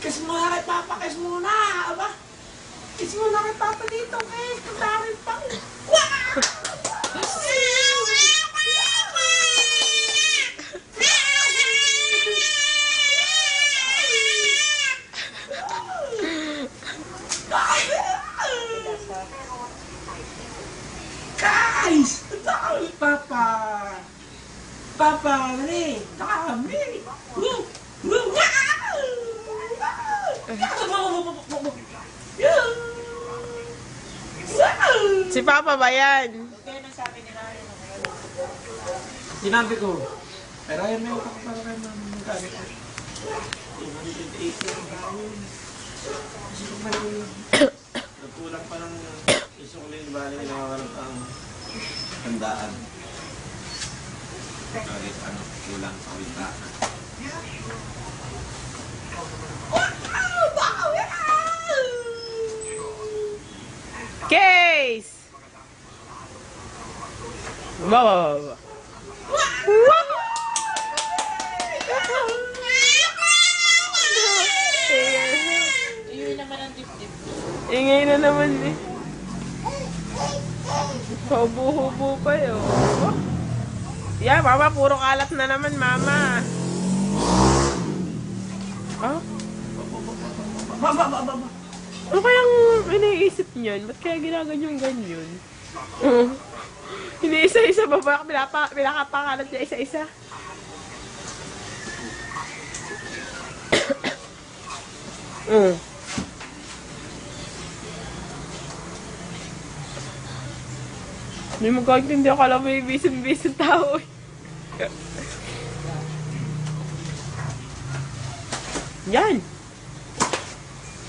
Kiss muna kay Papa, kiss muna. Aba? Kiss muna kay Papa dito, kiss. Katarin pa. Guys! Papa! Papa, dali! Dami! Woo! Woo! Si Papa ba yan? Sinabi ko. Pero ayaw may utak para kayo magkabit ko. 280 kasi kung may nagkulang pa ng isang bali nakakarap ang handaan. Kahit ano, kulang sa wintaan. Case! Ba. Ingay na naman eh. Hubo-hubo pa yun. Yeah, mama, puro kalat na naman, mama. Ah? Ano kayang iniisip niyan? Ba't kaya ginaganyan-ganyan? Iniisa-isa ba ba? Pinakapakalat niya isa-isa? Hindi mo kahit ako alam may bisin-bisin tao eh. Yan.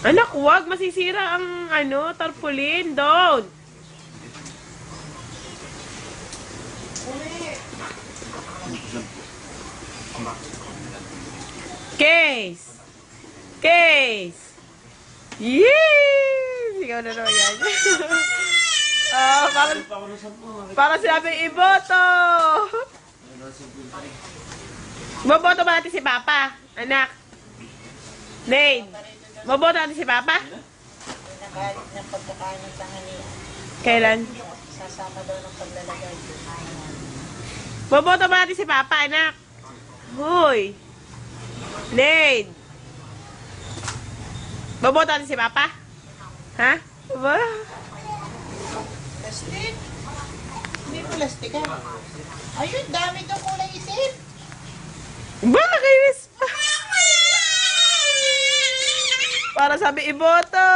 Anak, wag. Masisira ang tarpaulin. Don't. Case. Case. Yee! Sigaw na naman yan. Para sinabi iboto. Boboto ba natin si Papa? Anak. Nate. Boboto natin si Papa? Nagalit ng pagkakain ng tanghalian. Kailan? Sasama daw ng paglalagay. Boboto ba natin si Papa, anak? Hoy. Nate. Boboto natin si Papa? Ha? Ba? Plastic? Hindi plastic ah. Ayun, dami daw kulay itim. Bakit? Para sabi iboto.